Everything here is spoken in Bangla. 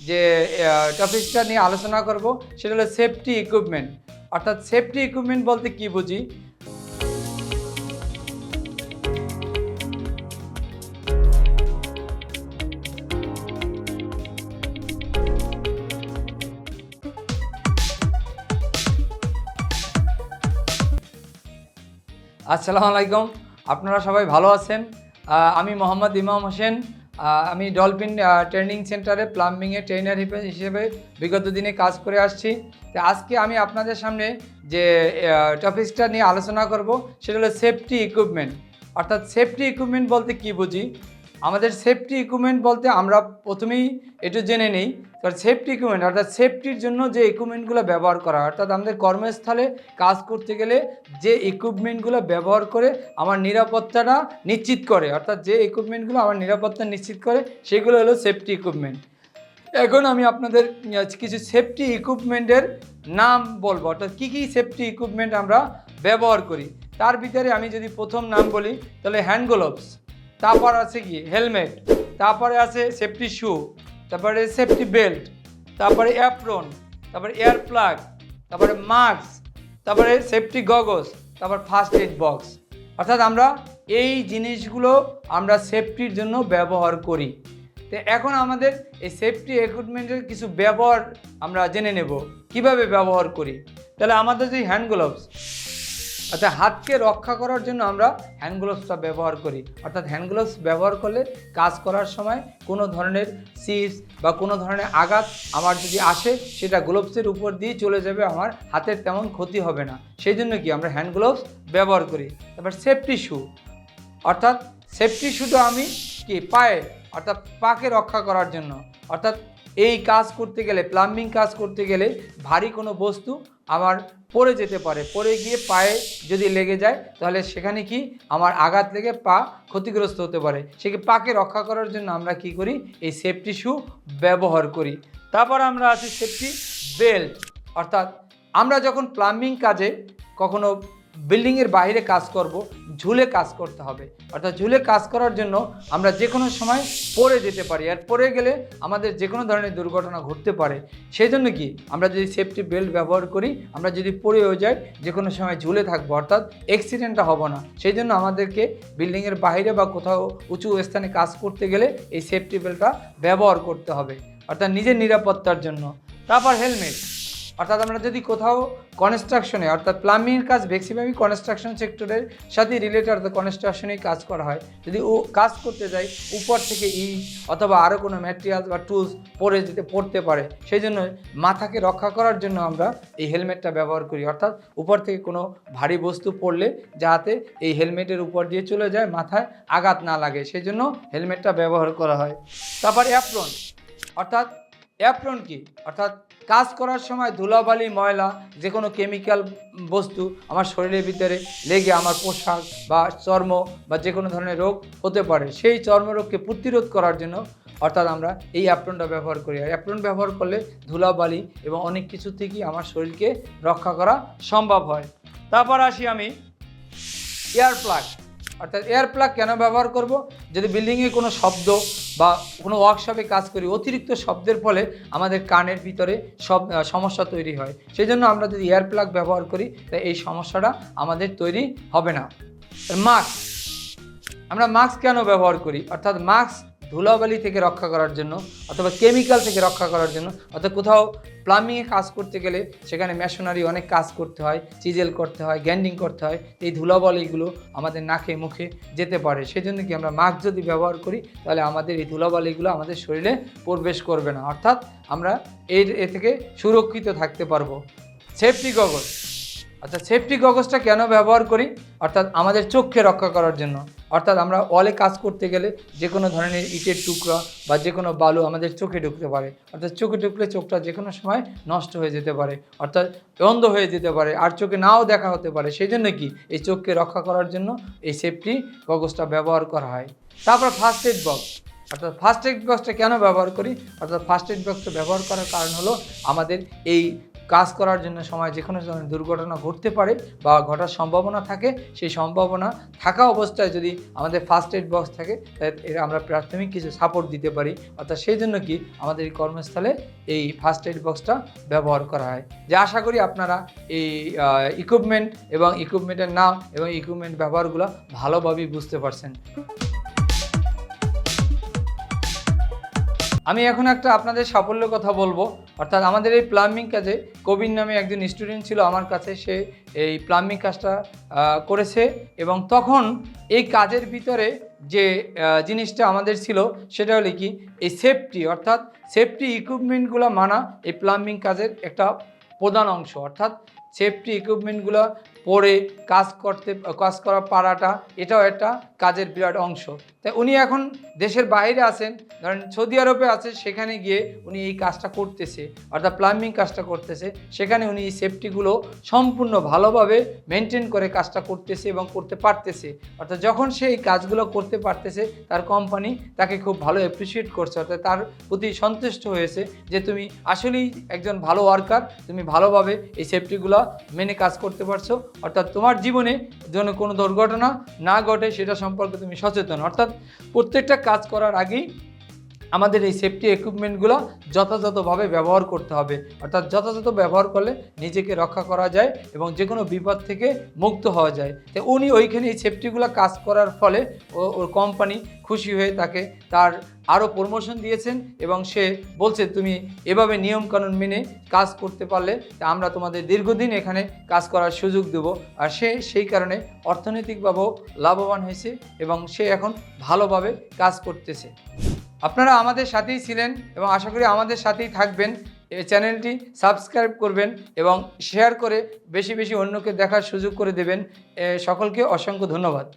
যে টপিকটা নিয়ে আলোচনা করব সেটা হলো সেফটি ইকুইপমেন্ট। অর্থাৎ সেফটি ইকুইপমেন্ট বলতে কি বুঝি? আসসালামু আলাইকুম, আপনারা সবাই ভালো আছেন? আমি মোহাম্মদ ইমাম হোসেন। আমি ডলফিন ট্রেনিং সেন্টারে প্লাম্বিংয়ের ট্রেনার হিসেবে বিগত দিনে কাজ করে আসছি। তো আজকে আমি আপনাদের সামনে যে টপিকসটা নিয়ে আলোচনা করব সেটা হলো সেফটি ইকুইপমেন্ট। অর্থাৎ সেফটি ইকুইপমেন্ট বলতে কি বুঝি? আমাদের সেফটি ইকুইপমেন্ট বলতে আমরা প্রথমেই একটু জেনে নিই। সেফটি ইকুইপমেন্ট অর্থাৎ সেফটির জন্য যে ইকুইপমেন্টগুলো ব্যবহার করা, অর্থাৎ আমাদের কর্মস্থলে কাজ করতে গেলে যে ইকুইপমেন্টগুলো ব্যবহার করে আমার নিরাপত্তাটা নিশ্চিত করে, অর্থাৎ যে ইকুইপমেন্টগুলো আমার নিরাপত্তা নিশ্চিত করে সেগুলো হলো সেফটি ইকুইপমেন্ট। এখন আমি আপনাদের কিছু সেফটি ইকুইপমেন্টের নাম বলবো, অর্থাৎ কী কী সেফটি ইকুইপমেন্ট আমরা ব্যবহার করি। তার ভিতরে আমি যদি প্রথম নাম বলি তাহলে হ্যান্ড গ্লোভস, তারপর আছে কি হেলমেট, তারপরে আছে সেফটি শু, তারপরে সেফটি বেল্ট, তারপরে অ্যাপ্রন, তারপরে এয়ার প্লাগ, তারপরে মাস্ক, তারপরে সেফটি গগলস, তারপর ফার্স্ট এইড বক্স। অর্থাৎ আমরা এই জিনিসগুলো আমরা সেফটির জন্য ব্যবহার করি। তো এখন আমাদের এই সেফটি ইকুইপমেন্টের কিছু ব্যবহার আমরা জেনে নেব কিভাবে ব্যবহার করি। তাহলে আমাদের যে হ্যান্ড গ্লোভস, অর্থাৎ হাতকে রক্ষা করার জন্য আমরা হ্যান্ড গ্লোভসটা ব্যবহার করি। অর্থাৎ হ্যান্ড গ্লোভস ব্যবহার করলে কাজ করার সময় কোনো ধরনের সিজ বা কোনো ধরনের আঘাত আমার যদি আসে সেটা গ্লোভসের উপর দিয়ে চলে যাবে, আমার হাতের তেমন ক্ষতি হবে না। সেই জন্য কি আমরা হ্যান্ড গ্লোভস ব্যবহার করি। তারপর সেফটি শু, অর্থাৎ সেফটি শুটা আমি কি পায়ে, অর্থাৎ পাকে রক্ষা করার জন্য। অর্থাৎ এই কাজ করতে গেলে, প্লাম্বিং কাজ করতে গেলে ভারী কোনো বস্তু আমার পড়ে যেতে পারে, পড়ে গিয়ে পায়ে যদি লেগে যায় তাহলে সেখানে কি আমার আঘাত লেগে পা ক্ষতিগ্রস্ত হতে পারে। সেকে পাকে রক্ষা করার জন্য আমরা কি করি, এই সেফটি শু ব্যবহার করি। তারপর আমরা আছি সেফটি বেল্ট, অর্থাৎ আমরা যখন প্লাম্বিং কাজে কখনো বিল্ডিংয়ের বাইরে কাজ করব, ঝুলে কাজ করতে হবে। অর্থাৎ ঝুলে কাজ করার জন্য আমরা যে কোনো সময় পড়ে যেতে পারি, আর পড়ে গেলে আমাদের যে কোনো ধরনের দুর্ঘটনা ঘটতে পারে। সেই জন্য কি আমরা যদি সেফটি বেল্ট ব্যবহার করি, আমরা যদি পড়েও যাই যে কোনো সময় ঝুলে থাকবো, অর্থাৎ অ্যাক্সিডেন্টটা হবো না। সেই জন্য আমাদেরকে বিল্ডিংয়ের বাইরে বা কোথাও উঁচু স্থানে কাজ করতে গেলে এই সেফটি বেল্টটা ব্যবহার করতে হবে, অর্থাৎ নিজের নিরাপত্তার জন্য। তারপর হেলমেট, অর্থাৎ আমরা যদি কোথাও কনস্ট্রাকশনে, অর্থাৎ প্লাম্বিংয়ের কাজ ম্যাক্সিমামই কনস্ট্রাকশন সেক্টরের সাথে রিলেটেড, অর্থাৎ কনস্ট্রাকশনেই কাজ করা হয়। যদি ও কাজ করতে যাই উপর থেকে ইট অথবা আরও কোনো ম্যাটেরিয়াল বা টুলস পড়তে পারে, সেই জন্য মাথাকে রক্ষা করার জন্য আমরা এই হেলমেটটা ব্যবহার করি। অর্থাৎ উপর থেকে কোনো ভারী বস্তু পড়লে যাতে এই হেলমেটের উপর দিয়ে চলে যায়, মাথায় আঘাত না লাগে, সেই জন্য হেলমেটটা ব্যবহার করা হয়। তারপর অ্যাপ্রন, অর্থাৎ অ্যাপ্রন কি, অর্থাৎ কাজ করার সময় ধুলাবালি, ময়লা, যে কোনো কেমিক্যাল বস্তু আমার শরীরের ভিতরে লেগে আমার পোশাক বা চর্ম বা যে কোনো ধরনের রোগ হতে পারে, সেই চর্মরোগকে প্রতিরোধ করার জন্য অর্থাৎ আমরা এই অ্যাপ্রনটা ব্যবহার করি। আর অ্যাপ্রন ব্যবহার করলে ধুলাবালি এবং অনেক কিছু থেকেই আমার শরীরকে রক্ষা করা সম্ভব হয়। তারপর আসি আমি এয়ার প্লাগ, অর্থাৎ এয়ার প্লাগ কেন ব্যবহার করব? যদি বিল্ডিংয়ে কোনো শব্দ বা কোনো ওয়ার্কশপে কাজ করি, অতিরিক্ত শব্দের ফলে আমাদের কানের ভিতরে সমস্যা তৈরি হয়। সেই জন্য আমরা যদি এয়ার প্লাগ ব্যবহার করি তাই এই সমস্যাটা আমাদের তৈরি হবে না। মাস্ক, আমরা মাস্ক কেন ব্যবহার করি? অর্থাৎ মাস্ক ধুলাবালি থেকে রক্ষা করার জন্য অথবা কেমিক্যাল থেকে রক্ষা করার জন্য। অর্থাৎ কোথাও প্লাম্বিংয়ে কাজ করতে গেলে সেখানে মেশনারি অনেক কাজ করতে হয়, চিজেল করতে হয়, গ্যান্ডিং করতে হয়, এই ধুলাবালিগুলো আমাদের নাকে মুখে যেতে পারে। সেই জন্য কি আমরা মাস্ক যদি ব্যবহার করি তাহলে আমাদের এই ধুলাবালিগুলো আমাদের শরীরে প্রবেশ করবে না, অর্থাৎ আমরা এ থেকে সুরক্ষিত থাকতে পারবো। সেফটি গগল, অর্থাৎ সেফটি গগলসটা কেন ব্যবহার করি? অর্থাৎ আমাদের চোখকে রক্ষা করার জন্য। অর্থাৎ আমরা ওয়ালে কাজ করতে গেলে যে কোনো ধরনের ইটের টুকরা বা যে কোনো বালু আমাদের চোখে ঢুকতে পারে, অর্থাৎ চোখে ঢুকলে চোখটা যে কোনো সময় নষ্ট হয়ে যেতে পারে, অর্থাৎ অন্ধ হয়ে যেতে পারে, আর চোখে নাও দেখা হতে পারে। সেই জন্য কি এই চোখকে রক্ষা করার জন্য এই সেফটি গগলসটা ব্যবহার করা হয়। তারপর ফার্স্ট এইড বক্স, অর্থাৎ ফার্স্ট এইড বক্সটা কেন ব্যবহার করি? অর্থাৎ ফার্স্ট এইড বক্সটা ব্যবহার করার কারণ হলো আমাদের এই কাজ করার জন্য সময় যে কোনো ধরনের দুর্ঘটনা ঘটতে পারে বা ঘটার সম্ভাবনা থাকে, সেই সম্ভাবনা থাকা অবস্থায় যদি আমাদের ফার্স্ট এড বক্স থাকে তাহলে আমরা প্রাথমিক কিছু সাপোর্ট দিতে পারি। অর্থাৎ সেই জন্য কি আমাদের এই কর্মস্থলে এই ফার্স্ট এড বক্সটা ব্যবহার করা হয়। যে আশা করি আপনারা এই ইকুইপমেন্ট এবং ইকুইপমেন্টের নাম এবং ইকুইপমেন্ট ব্যবহারগুলো ভালোভাবেই বুঝতে পারছেন। আমি এখন একটা আপনাদের সাফল্যের কথা বলবো। অর্থাৎ আমাদের এই প্লাম্বিং কাজে কবির নামে একজন স্টুডেন্ট ছিল আমার কাছে, সে এই প্লাম্বিং কাজটা করেছে এবং তখন এই কাজের ভিতরে যে জিনিসটা আমাদের ছিল সেটা হলো কি এই সেফটি, অর্থাৎ সেফটি ইকুইপমেন্টগুলো মানা এই প্লাম্বিং কাজের একটা প্রধান অংশ। অর্থাৎ সেফটি ইকুইপমেন্টগুলো পরে কাজ করা পারাটা এটাও একটা কাজের বিরাট অংশ। তাই উনি এখন দেশের বাইরে আছেন, ধরেন সৌদি আরবে আছে, সেখানে গিয়ে উনি এই কাজটা করতেছে, অর্থাৎ প্লাম্বিং কাজটা করতেছে। সেখানে উনি এই সেফটিগুলো সম্পূর্ণ ভালোভাবে মেনটেন করে কাজটা করতেছে এবং করতে পারতেছে। অর্থাৎ যখন সে এই কাজগুলো করতে পারতেছে তার কোম্পানি তাকে খুব ভালো অ্যাপ্রিসিয়েট করছে, অর্থাৎ তার প্রতি সন্তুষ্ট হয়েছে যে তুমি আসলেই একজন ভালো ওয়ার্কার, তুমি ভালোভাবে এই সেফটিগুলো মেনে কাজ করতে পারছো। অর্থাৎ তোমার জীবনে যেন কোনো দুর্ঘটনা না ঘটে সেটা সম্পর্কে তুমি সচেতন। অর্থাৎ প্রত্যেকটা কাজ করার আগেই আমাদের এই সেফটি ইকুইপমেন্টগুলো যথাযথভাবে ব্যবহার করতে হবে। অর্থাৎ যথাযথ ব্যবহার করলে নিজেকে রক্ষা করা যায় এবং যে কোনো বিপদ থেকে মুক্ত হওয়া যায়। তো উনি ওইখানে এই সেফটিগুলো কাজ করার ফলে ওর কোম্পানি খুশি হয়ে তাকে তার আরও প্রমোশন দিয়েছেন এবং সে বলছে তুমি এভাবে নিয়মকানুন মেনে কাজ করতে পারলে তা আমরা তোমাদের দীর্ঘদিন এখানে কাজ করার সুযোগ দেব। আর সে সেই কারণে অর্থনৈতিকভাবেও লাভবান হয়েছে এবং সে এখন ভালোভাবে কাজ করতেছে। আপনারা আমাদের সাথেই ছিলেন এবং আশা করি আমাদের সাথেই থাকবেন। এই চ্যানেলটি সাবস্ক্রাইব করবেন এবং শেয়ার করে বেশি বেশি অন্যকে দেখার সুযোগ করে দেবেন। সকলকে অসংখ্য ধন্যবাদ।